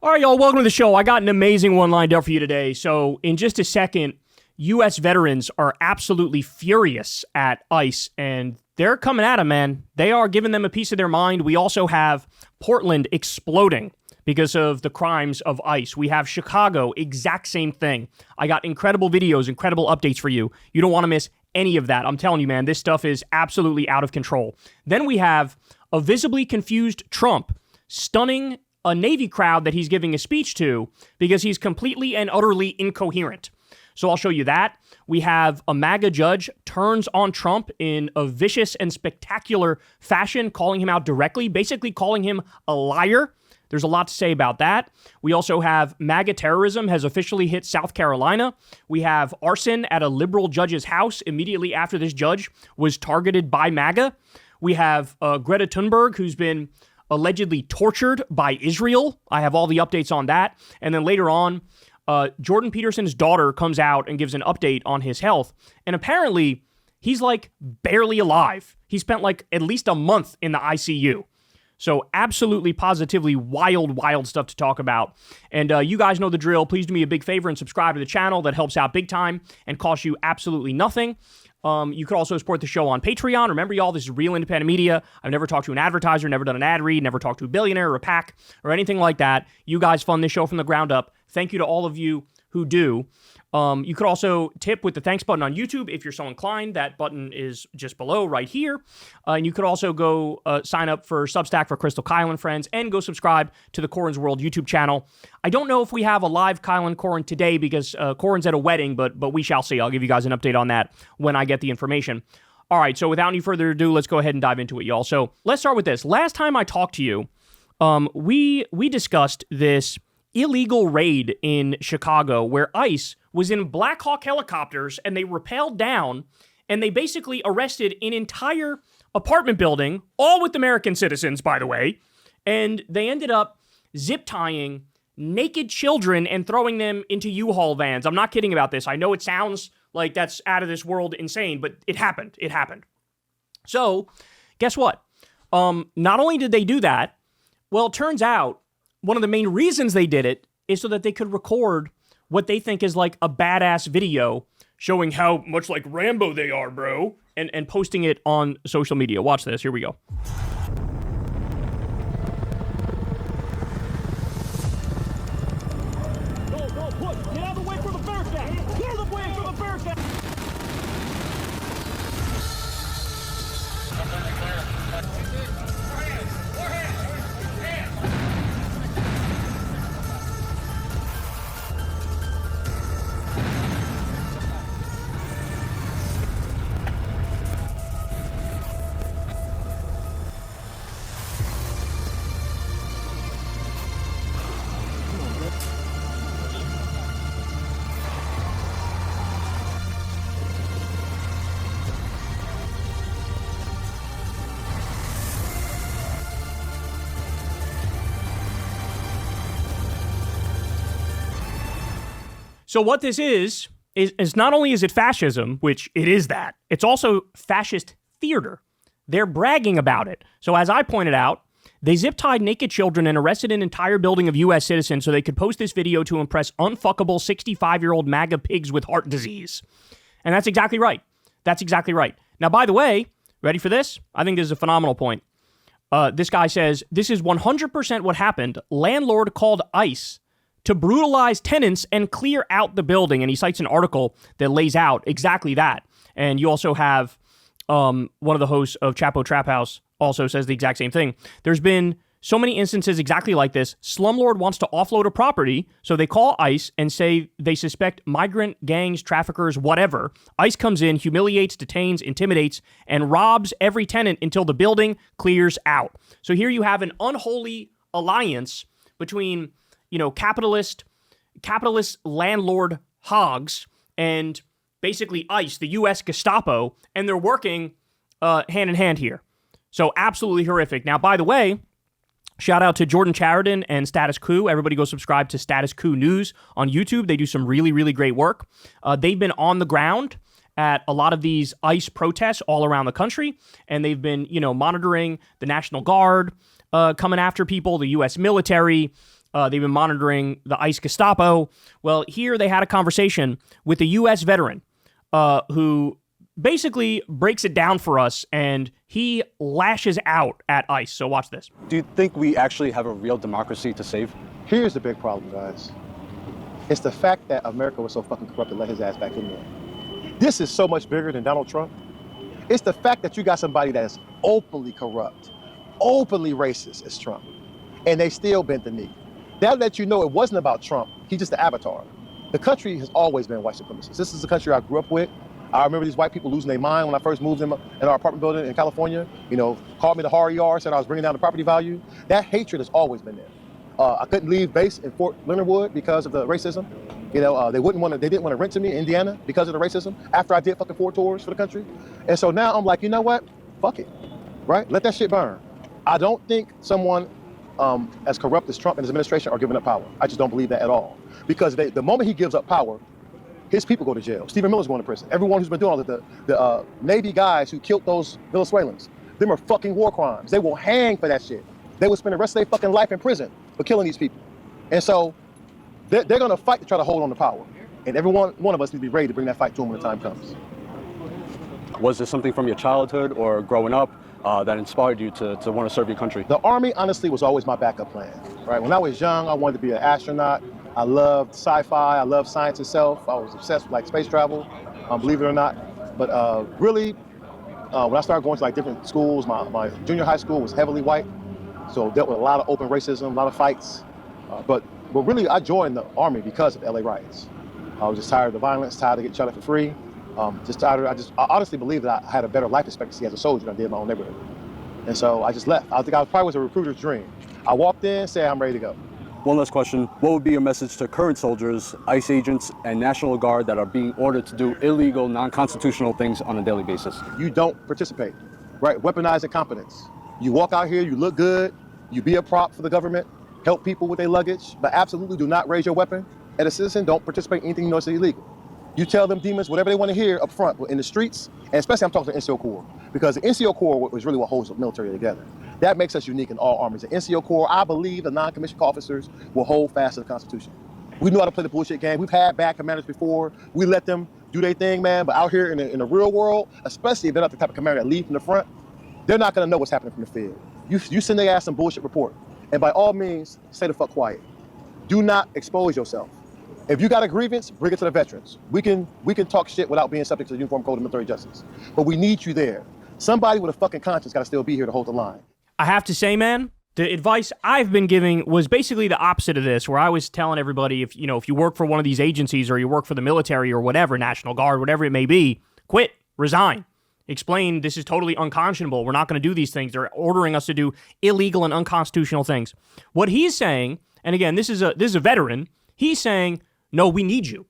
All right, y'all, welcome to the show. I got an amazing one lined up for you today. So in just a second, U.S. veterans are absolutely furious at ICE, and they're coming at them, man. They are giving them a piece of their mind. We also have Portland exploding because of the crimes of ICE. We have Chicago, exact same thing. I got incredible videos, incredible updates for you. You don't want to miss any of that. I'm telling you, man, this stuff is absolutely out of control. Then we have a visibly confused Trump stunning a Navy crowd that he's giving a speech to because he's completely and utterly incoherent. So I'll show you that. We have a MAGA judge turns on Trump in a vicious and spectacular fashion, calling him out directly, basically calling him a liar. There's a lot to say about that. We also have MAGA terrorism has officially hit South Carolina. We have arson at a liberal judge's house immediately after this judge was targeted by MAGA. We have Greta Thunberg, who's been allegedly tortured by Israel. I have all the updates on that. And then later on, Jordan Peterson's daughter comes out and gives an update on his health. And apparently, he's like barely alive. He spent like at least a month in the ICU. So absolutely, positively wild stuff to talk about. And you guys know the drill. Please do me a big favor and subscribe to the channel. That helps out big time and costs you absolutely nothing. You could also support the show on Patreon. Remember, y'all, this is real independent media. I've never talked to an advertiser, never done an ad read, never talked to a billionaire or a PAC or anything like that. You guys fund this show from the ground up. Thank you to all of you who do. You could also tip with the thanks button on YouTube if you're so inclined. That button is just below right here. And you could also go sign up for Substack for Crystal, Kyle, and friends, and go subscribe to the Corin's World YouTube channel. I don't know if we have a live Kyle and Corin today because Corin's at a wedding, but we shall see. I'll give you guys an update on that when I get the information. All right, so without any further ado, let's go ahead and dive into it, y'all. So let's start with this. Last time I talked to you, we discussed this illegal raid in Chicago where ICE was in Black Hawk helicopters and they rappelled down and they basically arrested an entire apartment building, all with American citizens, by the way, and they ended up zip tying naked children and throwing them into U-Haul vans. I'm not kidding about this. I know it sounds like that's out of this world insane, but it happened. It happened. So, guess what? Not only did they do that, well, it turns out one of the main reasons they did it is so that they could record what they think is like a badass video showing how much like Rambo they are, bro, and posting it on social media. Watch this. Here we go. Go, push. Get out of the way for the bear stack. Clear the way for the bear stack. So what this is not only is it fascism, which it is that, it's also fascist theater. They're bragging about it. So as I pointed out, they zip-tied naked children and arrested an entire building of U.S. citizens so they could post this video to impress unfuckable 65-year-old MAGA pigs with heart disease. And that's exactly right. That's exactly right. Now, by the way, ready for this? I think this is a phenomenal point. This guy says, this is 100% what happened. Landlord called ICE to brutalize tenants and clear out the building. And he cites an article that lays out exactly that. And you also have one of the hosts of Chapo Trap House also says the exact same thing. There's been so many instances exactly like this. Slumlord wants to offload a property, so they call ICE and say they suspect migrant gangs, traffickers, whatever. ICE comes in, humiliates, detains, intimidates, and robs every tenant until the building clears out. So here you have an unholy alliance between, capitalist landlord hogs and basically ICE, the U.S. Gestapo, and they're working hand in hand here. So absolutely horrific. Now, by the way, shout out to Jordan Chariton and Status Coup. Everybody go subscribe to Status Coup News on YouTube. They do some really, really great work. They've been on the ground at a lot of these ICE protests all around the country, and they've been, monitoring the National Guard coming after people, the U.S. military, They've been monitoring the ICE Gestapo. Well, here they had a conversation with a U.S. veteran who basically breaks it down for us, and he lashes out at ICE. So watch this. Do you think we actually have a real democracy to save? Here's the big problem, guys. It's the fact that America was so fucking corrupt to let his ass back in there. This is so much bigger than Donald Trump. It's the fact that you got somebody that is openly corrupt, openly racist as Trump, and they still bent the knee. That lets you know it wasn't about Trump. He's just the avatar. The country has always been white supremacist. This is the country I grew up with. I remember these white people losing their mind when I first moved in our apartment building in California. You know, called me the horror yard, said I was bringing down the property value. That hatred has always been there. I couldn't leave base in Fort Leonard Wood because of the racism. You know, they didn't want to rent to me in Indiana because of the racism after I did fucking 4 tours for the country. And so now I'm like, you know what? Fuck it, right? Let that shit burn. I don't think someone as corrupt as Trump and his administration are giving up power. I just don't believe that at all. Because the moment he gives up power, his people go to jail. Stephen Miller's going to prison. Everyone who's been doing all the Navy guys who killed those Venezuelans, them are fucking war crimes. They will hang for that shit. They will spend the rest of their fucking life in prison for killing these people. And so they're going to fight to try to hold on to power. And every one of us needs to be ready to bring that fight to them when the time comes. Was there something from your childhood or growing up that inspired you to want to serve your country? The Army, honestly, was always my backup plan. Right? When I was young, I wanted to be an astronaut. I loved sci-fi. I loved science itself. I was obsessed with like space travel, believe it or not. But really, when I started going to like different schools, my junior high school was heavily white. So dealt with a lot of open racism, a lot of fights. But really, I joined the Army because of LA riots. I was just tired of the violence, tired of getting shot at for free. I honestly believe that I had a better life expectancy as a soldier than I did in my own neighborhood. And so I just left. I think I probably was a recruiter's dream. I walked in, said, I'm ready to go. One last question. What would be your message to current soldiers, ICE agents, and National Guard that are being ordered to do illegal, non-constitutional things on a daily basis? You don't participate, right? Weaponize incompetence. You walk out here, you look good, you be a prop for the government, help people with their luggage, but absolutely do not raise your weapon. As a citizen, don't participate in anything you know is illegal. You tell them demons whatever they want to hear up front in the streets, and especially I'm talking to the NCO Corps, because the NCO Corps is really what holds the military together. That makes us unique in all armies. The NCO Corps, I believe the non-commissioned officers will hold fast to the Constitution. We know how to play the bullshit game. We've had bad commanders before. We let them do their thing, man, but out here in the real world, especially if they're not the type of commander that lead from the front, they're not gonna know what's happening from the field. You send their ass some bullshit report, and by all means, stay the fuck quiet. Do not expose yourself. If you got a grievance, bring it to the veterans. We can talk shit without being subject to the Uniform Code of Military Justice. But we need you there. Somebody with a fucking conscience got to still be here to hold the line. I have to say, man, the advice I've been giving was basically the opposite of this, where I was telling everybody if you work for one of these agencies or you work for the military or whatever, National Guard, whatever it may be, quit, resign. Explain this is totally unconscionable. We're not going to do these things. They're ordering us to do illegal and unconstitutional things. What he's saying, and again, this is a veteran, he's saying, no, we need you.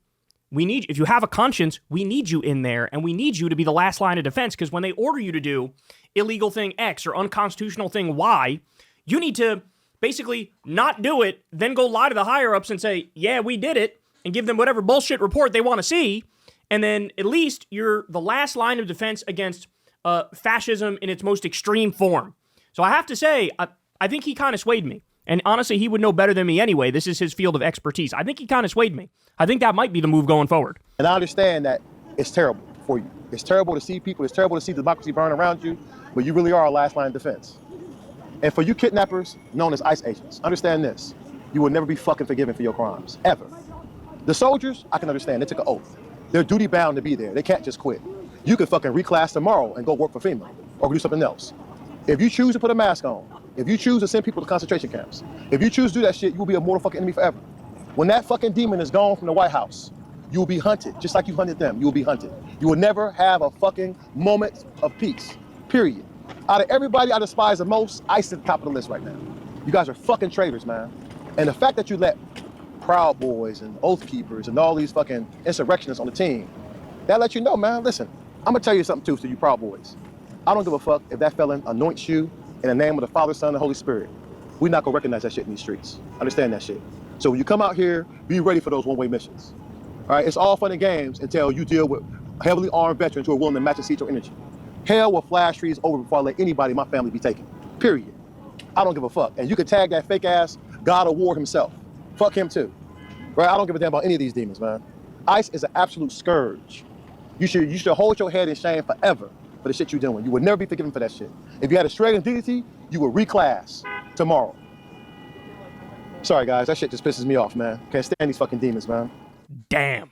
If you have a conscience, we need you in there, and we need you to be the last line of defense, because when they order you to do illegal thing X or unconstitutional thing Y, you need to basically not do it, then go lie to the higher-ups and say, yeah, we did it, and give them whatever bullshit report they want to see, and then at least you're the last line of defense against fascism in its most extreme form. So I have to say, I think he kind of swayed me. And honestly, he would know better than me anyway. This is his field of expertise. I think he kind of swayed me. I think that might be the move going forward. And I understand that it's terrible for you. It's terrible to see people. It's terrible to see democracy burn around you. But you really are a last line of defense. And for you kidnappers, known as ICE agents, understand this. You will never be fucking forgiven for your crimes, ever. The soldiers, I can understand. They took an oath. They're duty bound to be there. They can't just quit. You could fucking reclass tomorrow and go work for FEMA or do something else. If you choose to put a mask on, if you choose to send people to concentration camps, if you choose to do that shit, you will be a mortal fucking enemy forever. When that fucking demon is gone from the White House, you will be hunted, just like you hunted them. You will be hunted. You will never have a fucking moment of peace, period. Out of everybody I despise the most, ICE is at the top of the list right now. You guys are fucking traitors, man. And the fact that you let Proud Boys and Oath Keepers and all these fucking insurrectionists on the team, that lets you know, man, listen, I'm gonna tell you something too, to you Proud Boys. I don't give a fuck if that felon anoints you in the name of the Father, Son, and Holy Spirit. We're not gonna recognize that shit in these streets. Understand that shit. So when you come out here, be ready for those one-way missions. All right, it's all fun and games until you deal with heavily armed veterans who are willing to match and seat your energy. Hell will flash trees over before I let anybody in my family be taken, period. I don't give a fuck. And you can tag that fake ass God of war himself. Fuck him too. Right? I don't give a damn about any of these demons, man. ICE is an absolute scourge. You should hold your head in shame forever for the shit you're doing. You will never be forgiven for that shit. If you had a shred of dignity, you would reclass tomorrow. Sorry, guys. That shit just pisses me off, man. Can't stand these fucking demons, man. Damn.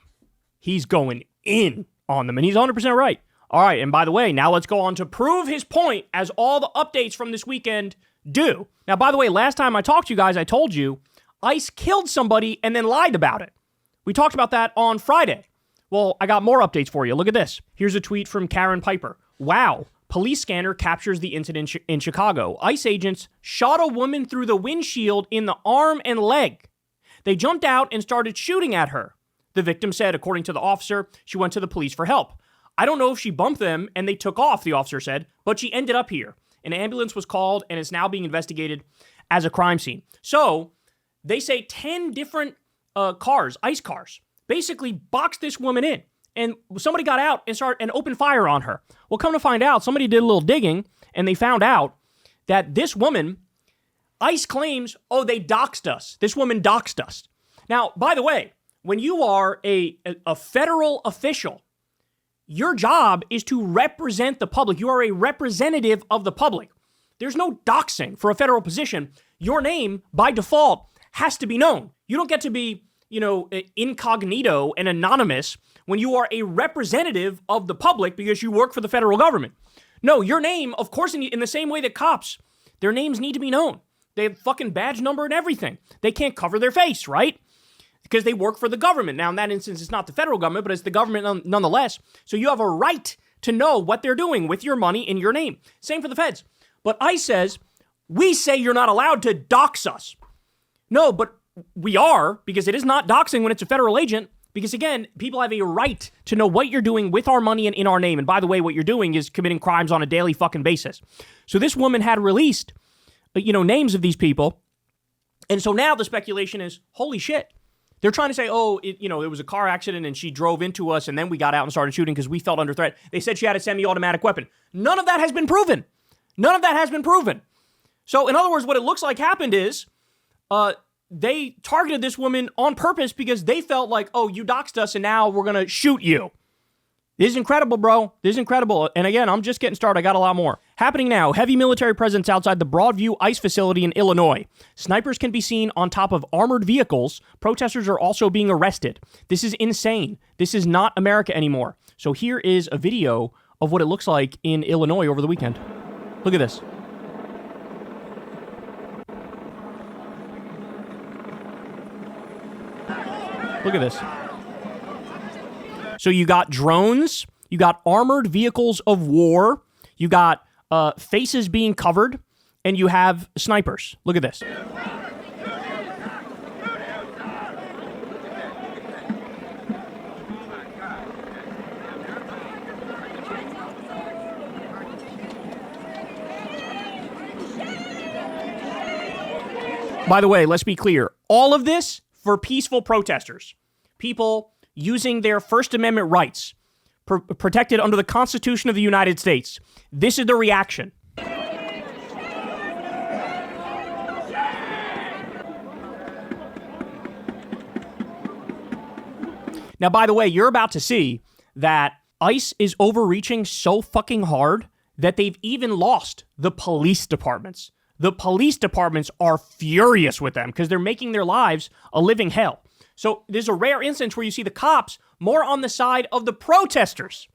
He's going in on them, and he's 100% right. All right, and by the way, now let's go on to prove his point, as all the updates from this weekend do. Now, by the way, last time I talked to you guys, I told you ICE killed somebody and then lied about it. We talked about that on Friday. Well, I got more updates for you. Look at this. Here's a tweet from Karen Piper. Wow. Police scanner captures the incident in Chicago. ICE agents shot a woman through the windshield in the arm and leg. They jumped out and started shooting at her. The victim said, according to the officer, she went to the police for help. I don't know if she bumped them and they took off, the officer said, but she ended up here. An ambulance was called and is now being investigated as a crime scene. So they say 10 different cars, ICE cars, basically boxed this woman in. And somebody got out and opened fire on her. Well, come to find out, somebody did a little digging and they found out that this woman, ICE claims, oh, they doxed us. This woman doxed us. Now, by the way, when you are a federal official, your job is to represent the public. You are a representative of the public. There's no doxing for a federal position. Your name, by default, has to be known. You don't get to be, incognito and anonymous when you are a representative of the public because you work for the federal government. No, your name, of course, in the same way that cops, their names need to be known. They have fucking badge number and everything. They can't cover their face, right? Because they work for the government. Now, in that instance, it's not the federal government, but it's the government nonetheless. So you have a right to know what they're doing with your money in your name. Same for the feds. But ICE says, we say you're not allowed to dox us. No, but we are, because it is not doxing when it's a federal agent. Because again, people have a right to know what you're doing with our money and in our name. And by the way, what you're doing is committing crimes on a daily fucking basis. So this woman had released, names of these people. And so now the speculation is, holy shit. They're trying to say, it was a car accident and she drove into us and then we got out and started shooting because we felt under threat. They said she had a semi-automatic weapon. None of that has been proven. So in other words, what it looks like happened is they targeted this woman on purpose because they felt like, oh, you doxed us and now we're going to shoot you. This is incredible, bro. This is incredible. And again, I'm just getting started. I got a lot more. Happening now, heavy military presence outside the Broadview ICE facility in Illinois. Snipers can be seen on top of armored vehicles. Protesters are also being arrested. This is insane. This is not America anymore. So here is a video of what it looks like in Illinois over the weekend. Look at this. Look at this. So you got drones, you got armored vehicles of war, you got faces being covered, and you have snipers. Look at this. By the way, let's be clear. All of this for peaceful protesters. People using their First Amendment rights, protected under the Constitution of the United States. This is the reaction. Now, by the way, you're about to see that ICE is overreaching so fucking hard that they've even lost the police departments. The police departments are furious with them because they're making their lives a living hell. So there's a rare instance where you see the cops more on the side of the protesters.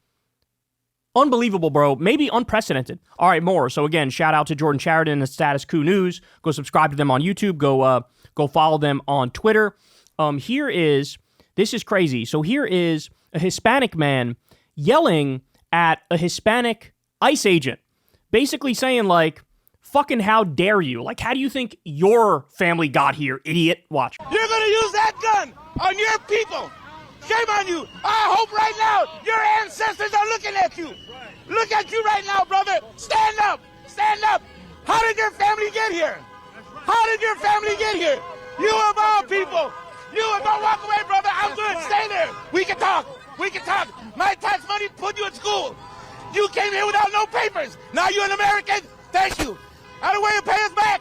Unbelievable, bro. Maybe unprecedented. All right, more. So again, shout out to Jordan Sheridan and Status Coup News. Go subscribe to them on YouTube. Go follow them on Twitter. This is crazy. So here is a Hispanic man yelling at a Hispanic ICE agent, basically saying like, fucking how dare you? Like, how do you think your family got here, idiot? Watch. You're gonna use that gun on your people. Shame on you. I hope right now your ancestors are looking at you. Look at you right now, brother. Stand up. Stand up. How did your family get here? How did your family get here? You of all people. Don't walk away, brother. I'm good. Stay there. We can talk. We can talk. My tax money put you in school. You came here without no papers. Now you're an American. Thank you. Out of the way and pay us back.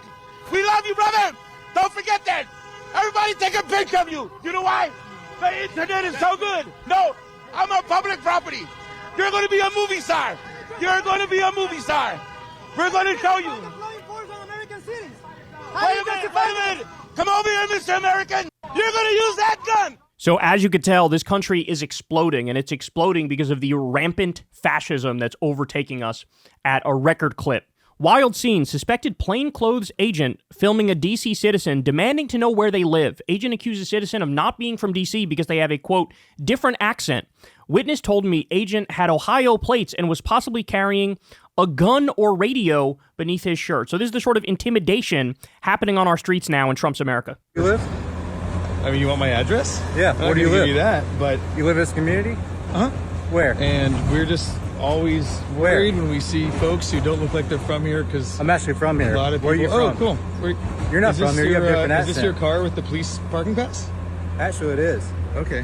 We love you, brother. Don't forget that. Everybody take a picture of you. You know why? The internet is so good. No, I'm on public property. You're going to be a movie star. You're going to be a movie star. We're going to show you. Wait a minute. Come over here, Mr. American. You're going to use that gun. So as you could tell, this country is exploding, and it's exploding because of the rampant fascism that's overtaking us at a record clip. Wild scene, suspected plainclothes agent filming a D.C. citizen demanding to know where they live. Agent accuses citizen of not being from D.C. because they have a, quote, different accent. Witness told me agent had Ohio plates and was possibly carrying a gun or radio beneath his shirt. So this is the sort of intimidation happening on our streets now in Trump's America. You live? I mean, you want my address? Yeah, where do you live? Give you that, but You live in this community? uh-huh. Where? And we're just always worried when we see folks who don't look like they're from here because I'm actually from here. a lot of people. Where are you from? Oh, cool. You're not from here. You have a different accent. Is this your car with the police parking pass? Actually, it is. Okay.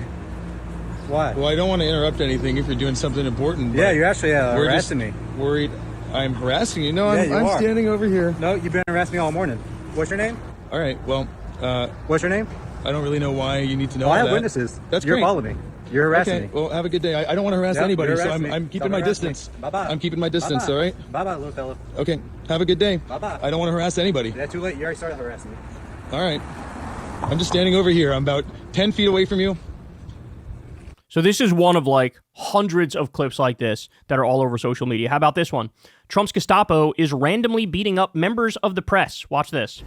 Why? Well, I don't want to interrupt anything if you're doing something important. Yeah, but you're actually we're harassing just me. Worried I'm harassing you. No, Yeah, I'm you are. standing over here. No, you've been harassing me all morning. What's your name? All right. Well, What's your name? I don't really know why you need to know Well, I all have that. witnesses. That's You're great. following me. You're harassing Okay. me. Well, have a good day. I don't want to harass Yep, anybody, you're so harassing I'm me. keeping Don't my harass me. distance. Bye-bye. I'm keeping my distance. Bye-bye. All right. Bye-bye, little fella. Okay. Have a good day. Bye-bye. I don't want to harass anybody. That's too late. You already started harassing me. All right. I'm just standing over here. I'm about 10 feet away from you. So this is one of like hundreds of clips like this that are all over social media. How about this one? Trump's Gestapo is randomly beating up members of the press. Watch this.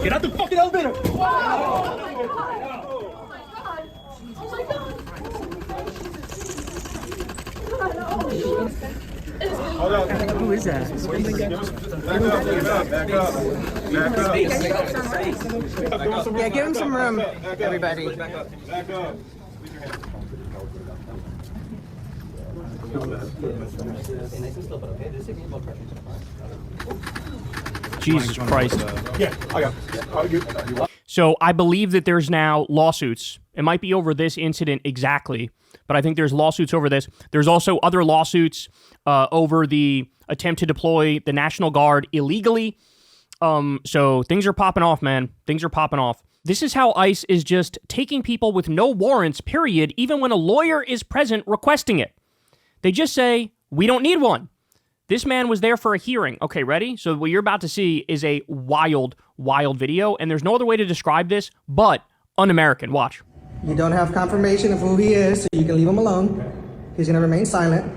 Get out the fucking elevator! Who is that? Yeah, give him some room, everybody. Jesus Christ. Yeah, I got it. So I believe that there's now lawsuits. It might be over this incident exactly, but I think there's lawsuits over this. There's also other lawsuits over the attempt to deploy the National Guard illegally. So things are popping off, man. Things are popping off. This is how ICE is just taking people with no warrants, period, even when a lawyer is present requesting it. They just say, we don't need one. This man was there for a hearing. Okay, ready? So what you're about to see is a wild, wild video, and there's no other way to describe this but un-American. Watch. You don't have confirmation of who he is, so you can leave him alone. He's going to remain silent.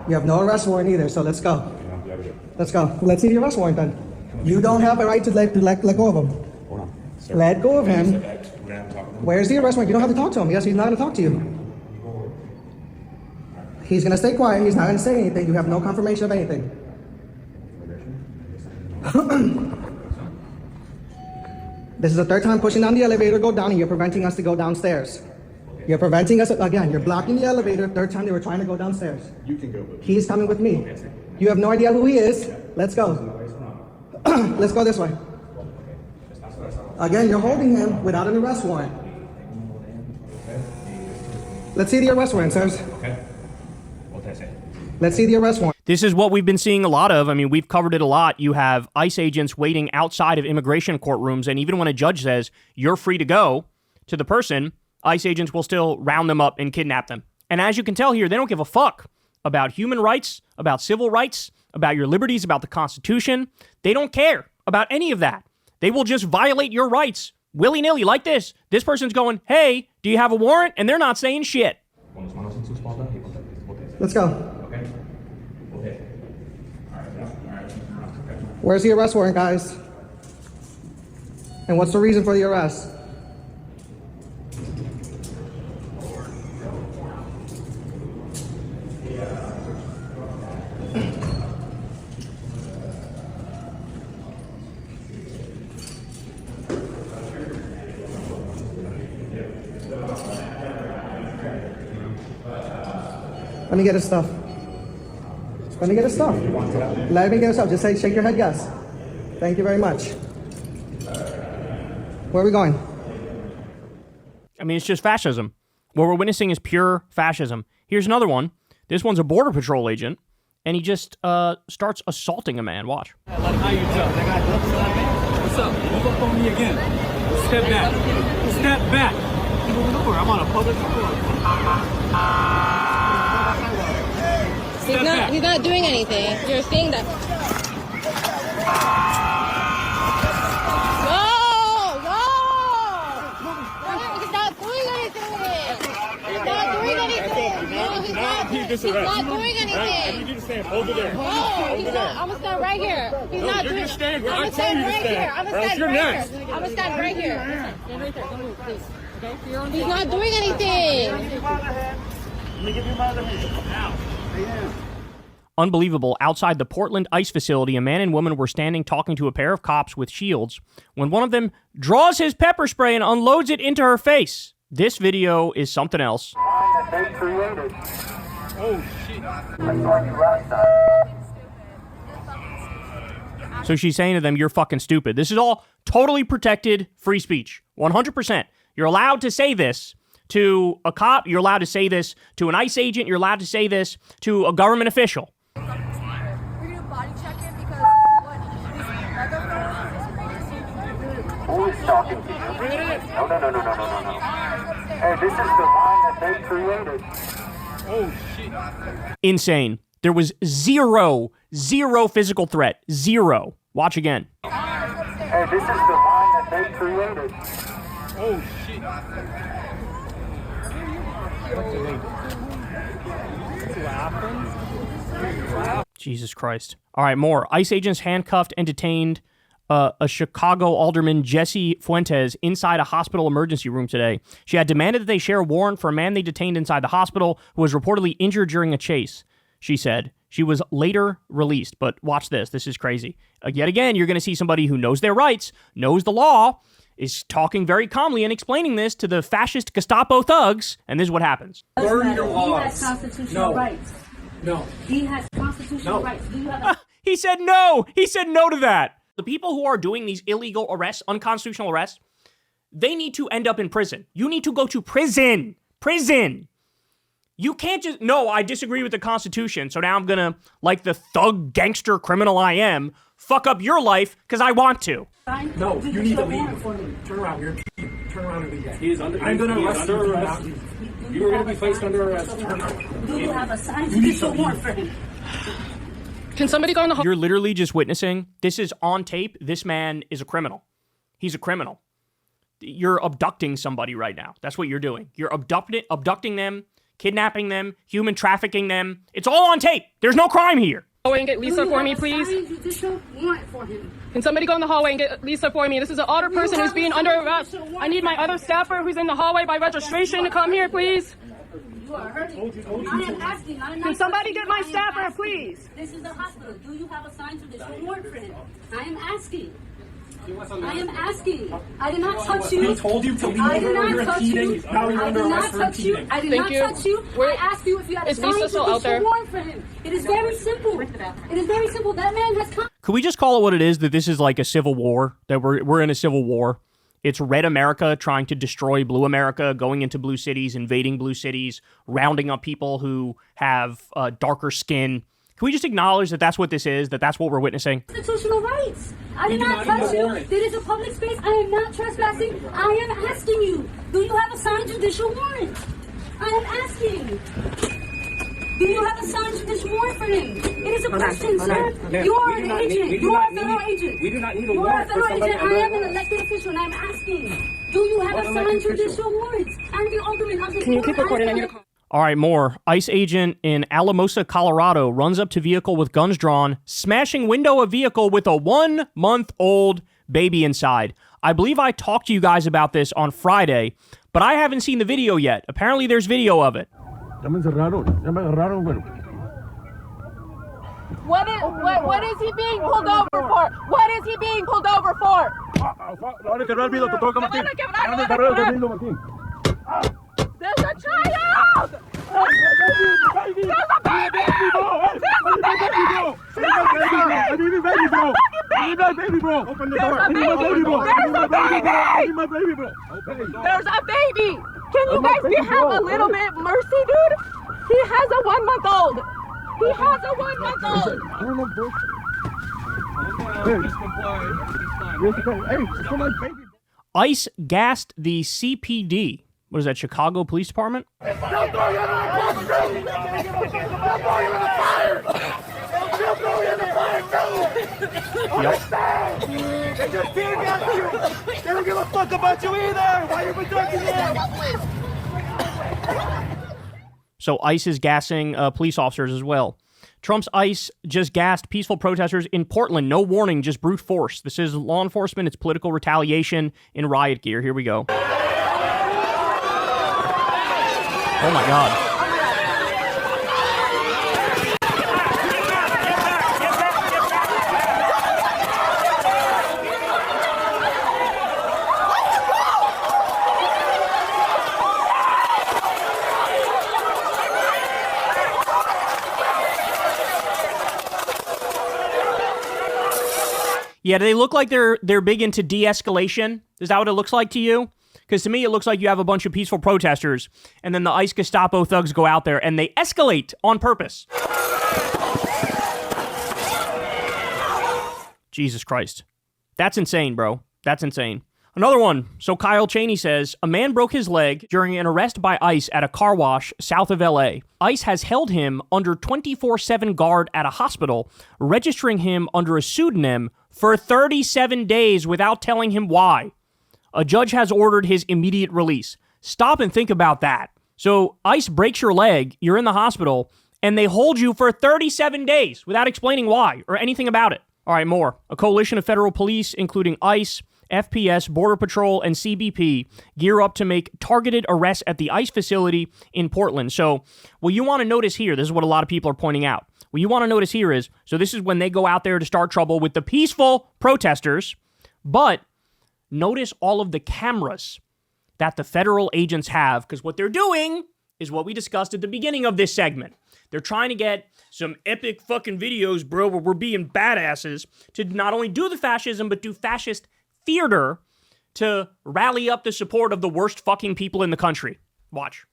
You have no arrest warrant either, so let's go. Let's go. Let's see the arrest warrant then. You don't have a right to let go of him. Let go of him. Where's the arrest warrant? You don't have to talk to him. Yes, he's not going to talk to you. He's going to stay quiet. He's not going to say anything. You have no confirmation of anything. This is the third time pushing down the elevator, go down, and you're preventing us to go downstairs. You're preventing us, again, you're blocking the elevator. Third time they were trying to go downstairs. You can go. He's coming with me. You have no idea who he is. Let's go. Let's go this way. Again, you're holding him without an arrest warrant. Let's see the arrest warrant, sirs. Let's see the arrest warrant. This is what we've been seeing a lot of. I mean, we've covered it a lot. You have ICE agents waiting outside of immigration courtrooms, and even when a judge says, you're free to go to the person, ICE agents will still round them up and kidnap them. And as you can tell here, they don't give a fuck about human rights, about civil rights, about your liberties, about the Constitution. They don't care about any of that. They will just violate your rights willy-nilly like this. This person's going, hey, do you have a warrant? And they're not saying shit. Let's go. Where's the arrest warrant, guys? And what's the reason for the arrest? Let me get his stuff. Let me get his stuff. Let me get his stuff. Just say, shake your head, yes. Thank you very much. Where are we going? I mean, it's just fascism. What we're witnessing is pure fascism. Here's another one. This one's a Border Patrol agent, and he just starts assaulting a man. Watch. How you jump? What's up? Move up on me again. Step back. Step back. Keep moving over. I'm on a public road. He's not doing anything. You're saying that. He's not doing anything. He's not doing anything. No, he's not doing anything. I need you to stand over there. No, he's not. I'm gonna stand right here. He's not doing anything. Stand where I tell you to stand. I'm gonna stand right here. I'm gonna stand right here. Stand right there. Don't move, please. He's not doing anything. Let me give you my other hand. Now. Unbelievable. Outside the Portland ICE facility, a man and woman were standing talking to a pair of cops with shields when one of them draws his pepper spray and unloads it into her face. This video is something else. They created. Oh, shit. I saw you last time. So she's saying to them, you're fucking stupid. This is all totally protected free speech. 100%. You're allowed to say this to a cop. You're allowed to say this to an ICE agent. You're allowed to say this to a government official. We're gonna body check it because Who is talking to you? No. Hey, this is the line that they created. Oh, shit. Insane. There was zero physical threat. Zero. Watch again. Hey, this is the line that they created. Oh, shit. Jesus Christ. All right, more. ICE agents handcuffed and detained a Chicago alderman, Jesse Fuentes, inside a hospital emergency room today. She had demanded that they share a warrant for a man they detained inside the hospital who was reportedly injured during a chase, she said. She was later released. But watch this. This is crazy. Yet again, you're going to see somebody who knows their rights, knows the law, is talking very calmly and explaining this to the fascist Gestapo thugs, and this is what happens. Learn your laws. He has constitutional rights. No. He has constitutional rights. Do you have He said no. He said no to that. The people who are doing these illegal arrests, unconstitutional arrests, they need to end up in prison. You need to go to prison. Prison. You can't just, no, I disagree with the Constitution, so now I'm gonna, like the thug gangster criminal I am, fuck up your life because I want to. No, you need to leave. Turn around. Turn around and leave. He is under. I'm gonna arrest you. You are going to be placed under arrest. Do you have a signed judicial warrant for him? Can somebody go in the hall? You're literally just witnessing. This is on tape. This man is a criminal. He's a criminal. You're abducting somebody right now. That's what you're doing. You're abducting them, kidnapping them, human trafficking them. It's all on tape. There's no crime here. Hallway and get Lisa for me, please. Judicial warrant for him. Can somebody go in the hallway and get Lisa for me? This is an older person who's being under arrest. I need my other staffer who's in the hallway by registration to come here, please. You are hurting. I am asking. Can somebody get my staffer, please? This is the hospital. Do you have a signed judicial warrant for him? I am asking. I am asking. I did not touch you. He told you to leave I did when you were not touch you. impeding. Now you're under arrest for impeding. I did Thank not you. touch you. I asked you if you had a Is signed Lisa still out judicial there? warrant for him. It is very simple. It is very simple. That man has come. Could we just call it what it is, that this is like a civil war, that we're in a civil war? It's red America trying to destroy blue America, going into blue cities, invading blue cities, rounding up people who have darker skin. Can we just acknowledge that that's what this is, that that's what we're witnessing? Constitutional rights. I did not touch you. It is a public space. I am not trespassing. I am asking you. Do you have a signed judicial warrant? I am asking. Do you have a signed judicial warrant for him? It is a question, sir. You are an agent. You are a federal agent. We do not need a You are a warrant for federal somebody agent. I am an elected official, and I am asking. Do you have a signed judicial warrant? I'm the alderman of this. Can you keep recording? I need to call. All right, more. ICE agent in Alamosa, Colorado runs up to vehicle with guns drawn, smashing window of vehicle with a 1-month-old baby inside. I believe I talked to you guys about this on Friday, but I haven't seen the video yet. Apparently there's video of it. What is he being pulled over for? What is he being pulled over for? There's a child! There's a baby! There's a baby! There's a baby! Can you guys have a little bit mercy, dude? He has a 1-month-old. He has a 1-month-old. I don't know, bro. Hey, come on, baby. ICE gassed the CPD. What is that, Chicago Police Department? They'll throw you in the fire. They'll throw you in the fire, too. Understand? They just tear gas you. They don't give a fuck about you either. Why are you protecting them? So ICE is gassing police officers as well. Trump's ICE just gassed peaceful protesters in Portland. No warning, just brute force. This is law enforcement. It's political retaliation in riot gear. Here we go. Oh my God. Yeah, do they look like they're big into de-escalation? Is that what it looks like to you? Because to me, it looks like you have a bunch of peaceful protesters, and then the ICE Gestapo thugs go out there, and they escalate on purpose. Jesus Christ. That's insane, bro. That's insane. Another one. So Kyle Cheney says, a man broke his leg during an arrest by ICE at a car wash south of LA. ICE has held him under 24/7 guard at a hospital, registering him under a pseudonym for 37 days without telling him why. A judge has ordered his immediate release. Stop and think about that. So ICE breaks your leg, you're in the hospital, and they hold you for 37 days without explaining why or anything about it. All right, more. A coalition of federal police, including ICE, FPS, Border Patrol, and CBP, gear up to make targeted arrests at the ICE facility in Portland. So what you want to notice here, this is what a lot of people are pointing out. What you want to notice here is, so this is when they go out there to start trouble with the peaceful protesters, but notice all of the cameras that the federal agents have, because what they're doing is what we discussed at the beginning of this segment. They're trying to get some epic fucking videos, bro, where we're being badasses to not only do the fascism, but do fascist theater to rally up the support of the worst fucking people in the country. Watch.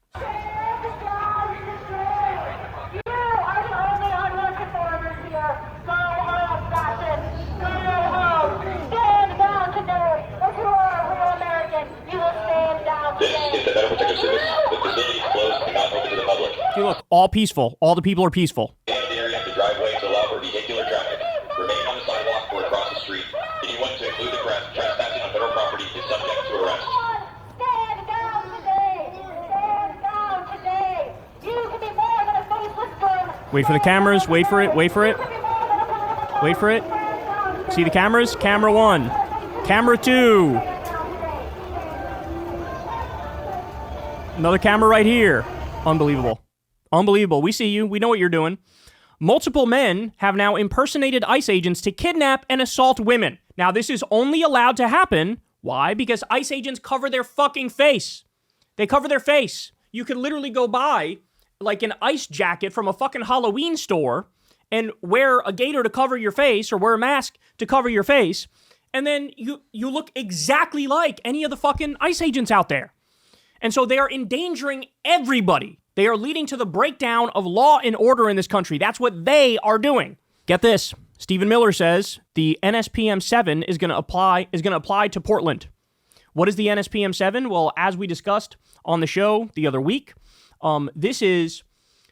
See, look, all peaceful. All the people are peaceful. The area of the driveway to allow for vehicular traffic. Remain on the sidewalk or across the street. Anyone to include the trespassing on federal property is subject to arrest. Stand down today! Stand down today! You can be more than a faceless gun! Wait for the cameras. Wait for it. Wait for it. Wait for it. See the cameras? Camera 1. Camera 2. Another camera right here. Unbelievable. Unbelievable. We see you. We know what you're doing. Multiple men have now impersonated ICE agents to kidnap and assault women. Now, this is only allowed to happen. Why? Because ICE agents cover their fucking face. They cover their face. You could literally go buy like an ICE jacket from a fucking Halloween store and wear a gaiter to cover your face or wear a mask to cover your face. And then you look exactly like any of the fucking ICE agents out there. And so they are endangering everybody. They are leading to the breakdown of law and order in this country. That's what they are doing. Get this. Stephen Miller says the NSPM 7 is going to apply to Portland. What is the NSPM 7? Well, as we discussed on the show the other week, this is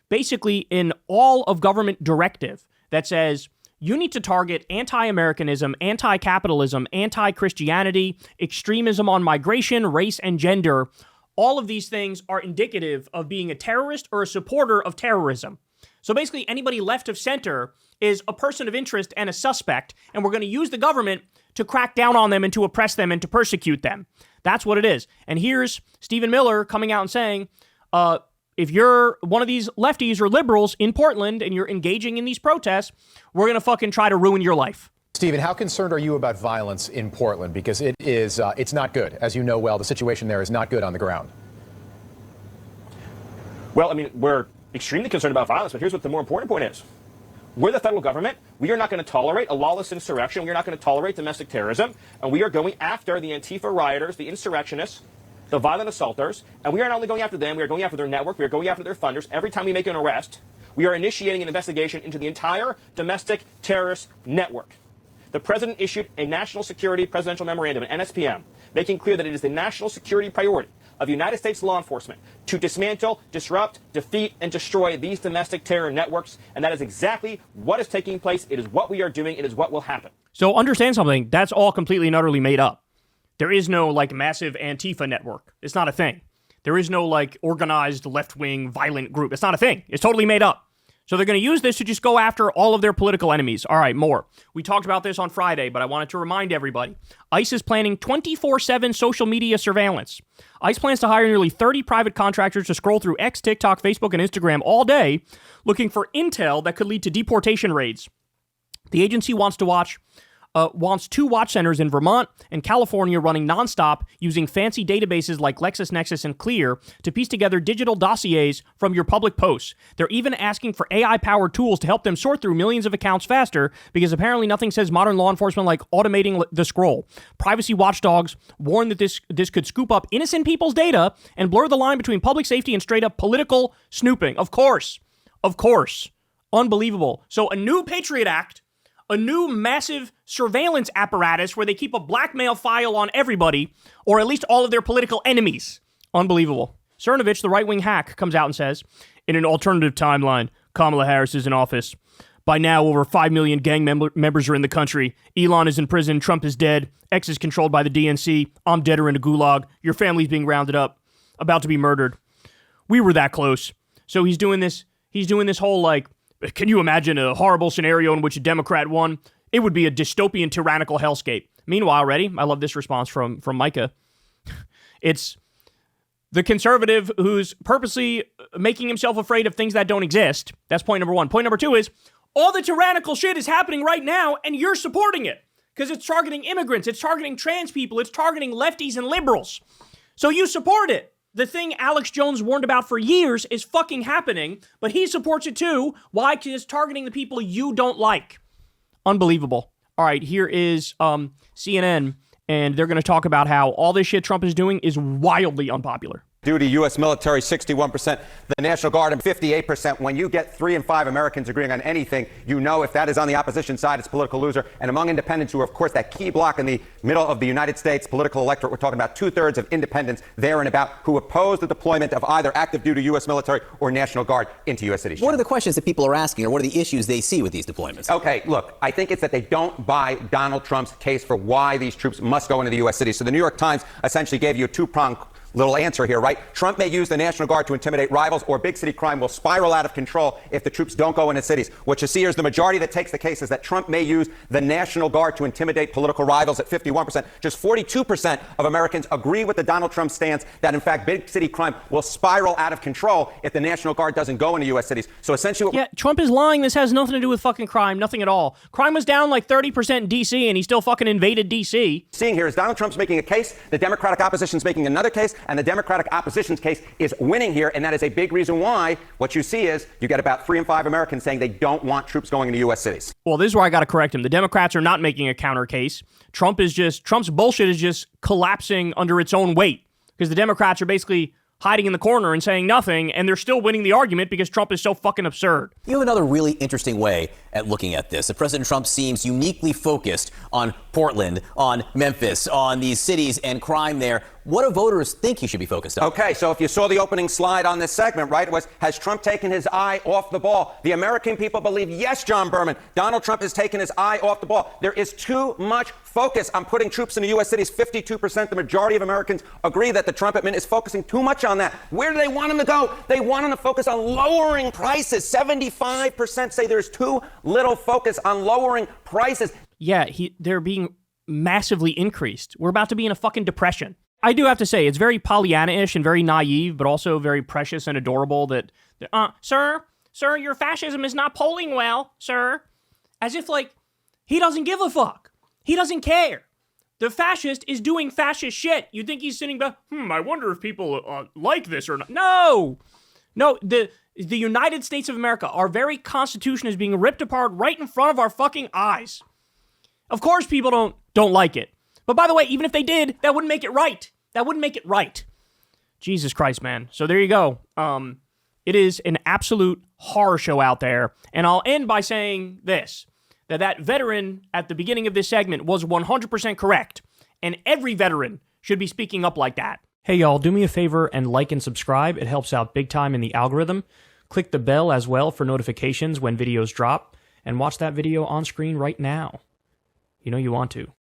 basically an all-of-government directive that says you need to target anti-Americanism, anti-capitalism, anti-Christianity, extremism on migration, race, and gender. All of these things are indicative of being a terrorist or a supporter of terrorism. So basically, anybody left of center is a person of interest and a suspect, and we're going to use the government to crack down on them and to oppress them and to persecute them. That's what it is. And here's Stephen Miller coming out and saying, if you're one of these lefties or liberals in Portland and you're engaging in these protests, we're going to fucking try to ruin your life. Stephen, how concerned are you about violence in Portland? Because it's not good. As you know well, the situation there is not good on the ground. Well, I mean, we're extremely concerned about violence, but here's what the more important point is. We're the federal government. We are not going to tolerate a lawless insurrection. We are not going to tolerate domestic terrorism. And we are going after the Antifa rioters, the insurrectionists, the violent assaulters, and we are not only going after them, we are going after their network, we are going after their funders. Every time we make an arrest, we are initiating an investigation into the entire domestic terrorist network. The president issued a national security presidential memorandum, an NSPM, making clear that it is the national security priority of United States law enforcement to dismantle, disrupt, defeat, and destroy these domestic terror networks. And that is exactly what is taking place. It is what we are doing. It is what will happen. So understand something. That's all completely and utterly made up. There is no, like, massive Antifa network. It's not a thing. There is no, like, organized left-wing violent group. It's not a thing. It's totally made up. So they're going to use this to just go after all of their political enemies. All right, more. We talked about this on Friday, but I wanted to remind everybody. ICE is planning 24/7 social media surveillance. ICE plans to hire nearly 30 private contractors to scroll through X, TikTok, Facebook, and Instagram all day, looking for intel that could lead to deportation raids. The agency wants two watch centers in Vermont and California running nonstop using fancy databases like LexisNexis and Clear to piece together digital dossiers from your public posts. They're even asking for AI-powered tools to help them sort through millions of accounts faster because apparently nothing says modern law enforcement like automating the scroll. Privacy watchdogs warn that this could scoop up innocent people's data and blur the line between public safety and straight-up political snooping. Of course. Unbelievable. So a new Patriot Act, a new massive surveillance apparatus where they keep a blackmail file on everybody, or at least all of their political enemies. Unbelievable. Cernovich, the right-wing hack, comes out and says, in an alternative timeline, Kamala Harris is in office. By now, over 5 million gang members are in the country. Elon is in prison. Trump is dead. X is controlled by the DNC. I'm dead or in a gulag. Your family's being rounded up. About to be murdered. We were that close. So he's doing this whole, like, can you imagine a horrible scenario in which a Democrat won? It would be a dystopian, tyrannical hellscape. Meanwhile, ready? I love this response from Micah. It's the conservative who's purposely making himself afraid of things that don't exist. That's point number one. Point number two is, all the tyrannical shit is happening right now, and you're supporting it. Because it's targeting immigrants, it's targeting trans people, it's targeting lefties and liberals. So you support it. The thing Alex Jones warned about for years is fucking happening, but he supports it too. Why? Because it's targeting the people you don't like. Unbelievable. All right, here is CNN, and they're going to talk about how all this shit Trump is doing is wildly unpopular. Duty, U.S. military, 61%, the National Guard, and 58%. When you get 3 in 5 Americans agreeing on anything, you know if that is on the opposition side, it's a political loser. And among independents, who are, of course, that key block in the middle of the United States political electorate, we're talking about 2/3 of independents there and about who oppose the deployment of either active duty U.S. military or National Guard into U.S. cities. What are the questions that people are asking, or what are the issues they see with these deployments? Okay, look, I think it's that they don't buy Donald Trump's case for why these troops must go into the U.S. cities. So the New York Times essentially gave you a two-pronged little answer here, right? Trump may use the National Guard to intimidate rivals, or big city crime will spiral out of control if the troops don't go into cities. What you see here is the majority that takes the case is that Trump may use the National Guard to intimidate political rivals at 51%. Just 42% of Americans agree with the Donald Trump stance that, in fact, big city crime will spiral out of control if the National Guard doesn't go into U.S. cities. So essentially... Yeah, Trump is lying. This has nothing to do with fucking crime. Nothing at all. Crime was down like 30% in D.C., and he still fucking invaded D.C. Seeing here is Donald Trump's making a case, the Democratic opposition's making another case, and the Democratic opposition's case is winning here, and that is a big reason why what you see is you get about 3 in 5 Americans saying they don't want troops going into U.S. cities. Well, this is where I got to correct him. The Democrats are not making a counter case. Trump's bullshit is just collapsing under its own weight, because the Democrats are basically hiding in the corner and saying nothing, and they're still winning the argument because Trump is so fucking absurd. You have another really interesting way at looking at this. President Trump seems uniquely focused on Portland, on Memphis, on these cities and crime there. What do voters think he should be focused on? Okay, so if you saw the opening slide on this segment, right, it was, has Trump taken his eye off the ball? The American people believe, yes, John Berman, Donald Trump has taken his eye off the ball. There is too much focus on putting troops into U.S. cities. 52%, the majority of Americans agree that the Trump admin is focusing too much on that. Where do they want him to go? They want him to focus on lowering prices. 75% say there's too little focus on lowering prices. Yeah, they're being massively increased. We're about to be in a fucking depression. I do have to say, it's very Pollyanna-ish and very naive, but also very precious and adorable that, sir, your fascism is not polling well, sir. As if, like, he doesn't give a fuck. He doesn't care. The fascist is doing fascist shit. You think he's sitting back, I wonder if people like this or not. No, the United States of America, our very Constitution is being ripped apart right in front of our fucking eyes. Of course people don't like it. But by the way, even if they did, that wouldn't make it right. That wouldn't make it right. Jesus Christ, man. So there you go. It is an absolute horror show out there. And I'll end by saying this, that veteran at the beginning of this segment was 100% correct. And every veteran should be speaking up like that. Hey, y'all, do me a favor and like and subscribe. It helps out big time in the algorithm. Click the bell as well for notifications when videos drop. And watch that video on screen right now. You know you want to.